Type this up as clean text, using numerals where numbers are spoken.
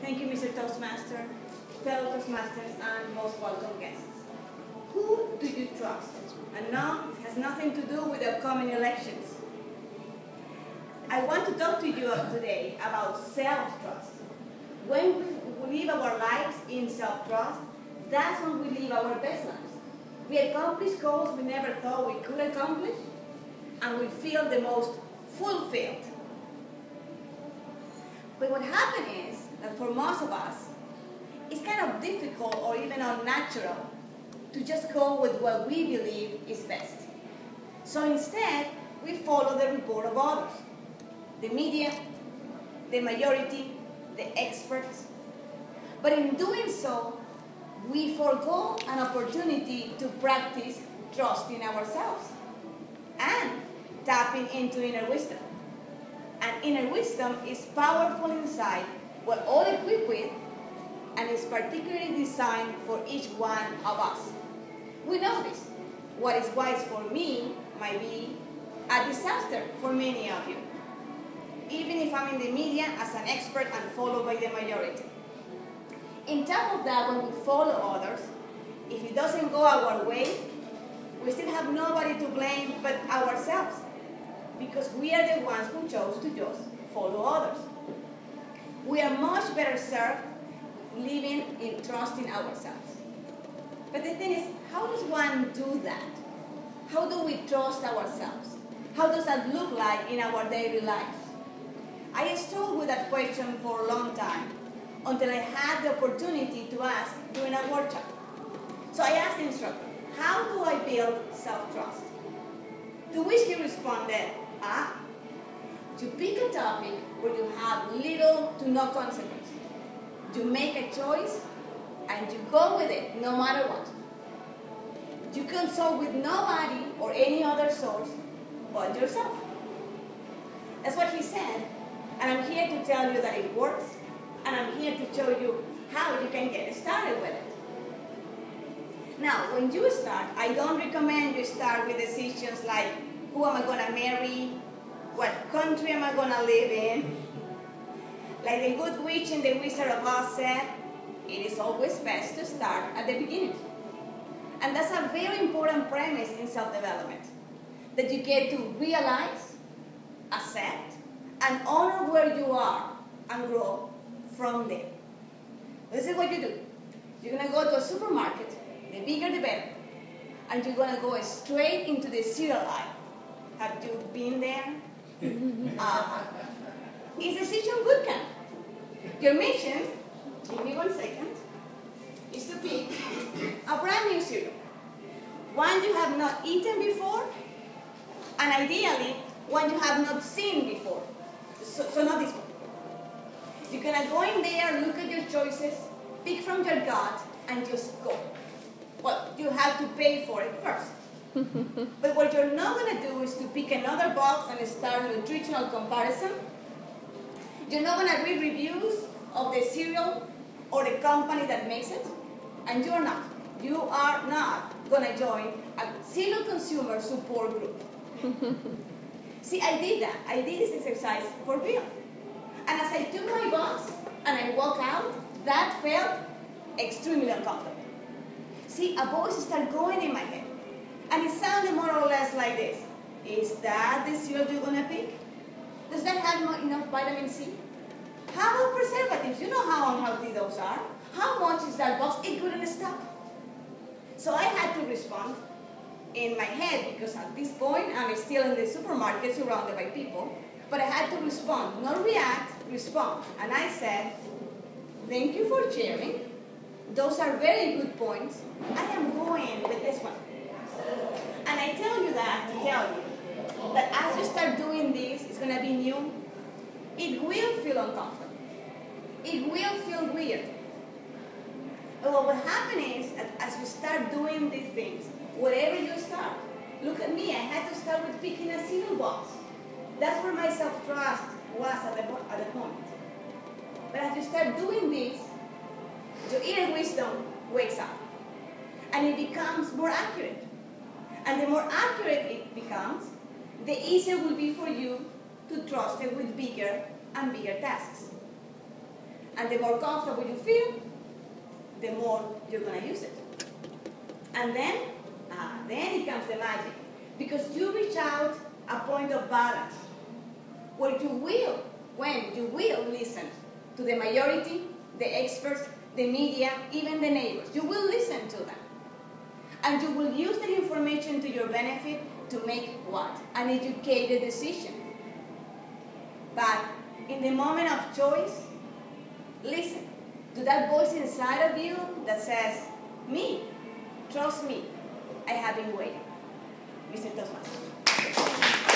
Thank you, Mr. Toastmaster, fellow Toastmasters, and most welcome guests. Who do you trust? And now it has nothing to do with the upcoming elections. I want to talk to you today about self-trust. When we live our lives in self-trust, that's when we live our best lives. We accomplish goals we never thought we could accomplish, and we feel the most fulfilled. But what happens is that for most of us, it's kind of difficult or even unnatural to just go with what we believe is best. So instead, we follow the report of others, the media, the majority, the experts. But in doing so, we forgo an opportunity to practice trusting ourselves and tapping into inner wisdom. And inner wisdom is powerful insight we're all equipped with, and is particularly designed for each one of us. We know this. What is wise for me might be a disaster for many of you, even if I'm in the media as an expert and followed by the majority. On top of that, when we follow others, if it doesn't go our way, we still have nobody to blame but ourselves, because we are the ones who chose to just follow others. We are much better served living in trusting ourselves. But the thing is, how does one do that? How do we trust ourselves? How does that look like in our daily lives? I struggled with that question for a long time, until I had the opportunity to ask during a workshop. So I asked the instructor, how do I build self-trust? To which he responded, you pick a topic where you have little to no consequence. You make a choice and you go with it no matter what. You consult with nobody or any other source but yourself. That's what he said, and I'm here to tell you that it works, and I'm here to show you how you can get started with it. Now, when you start, I don't recommend you start with decisions like, who am I going to marry? What country am I going to live in? Like the good witch in the Wizard of Oz said, it is always best to start at the beginning. And that's a very important premise in self-development, that you get to realize, accept, and honor where you are and grow from there. This is what you do. You're going to go to a supermarket, the bigger the better, and you're going to go straight into the cereal aisle. Have you been there? It's a decision boot camp. Your mission, give me 1 second, is to pick a brand new cereal. One you have not eaten before, and ideally, one you have not seen before. So not this one. You're going to go in there, look at your choices, pick from your gut, and just go. Well, you have to pay for it first. But what you're not going to do is to pick another box and start nutritional comparison. You're not going to read reviews of the cereal or the company that makes it. And you're not. You are not going to join a cereal consumer support group. See, I did that. I did this exercise for real. And as I took my box and I walked out, that felt extremely uncomfortable. See, a voice started going in my head. And it sounded more or less like this. Is that the cereal you're going to pick? Does that have enough vitamin C? How about preservatives? You know how unhealthy those are. How much is that box? It couldn't stop. So I had to respond in my head, because at this point I'm still in the supermarket surrounded by people. But I had to respond, not react, respond. And I said, thank you for sharing. Those are very good points. I am going with this one. And I tell you that to tell you that as you start doing this, it's going to be new. It will feel uncomfortable. It will feel weird. But what happens is, as you start doing these things, wherever you start, look at me, I had to start with picking a cereal box. That's where my self-trust was at the moment. But as you start doing this, your inner wisdom wakes up. And it becomes more accurate. And the more accurate it becomes, the easier it will be for you to trust it with bigger and bigger tasks. And the more comfortable you feel, the more you're going to use it. And then it comes the magic. Because you reach out a point of balance where you will, when you will listen to the majority, the experts, the media, even the neighbors. You will listen to them. And you will use that information to your benefit to make what? An educated decision. But in the moment of choice, listen to that voice inside of you that says, me, trust me, I have been waiting. Mr. Toastmaster.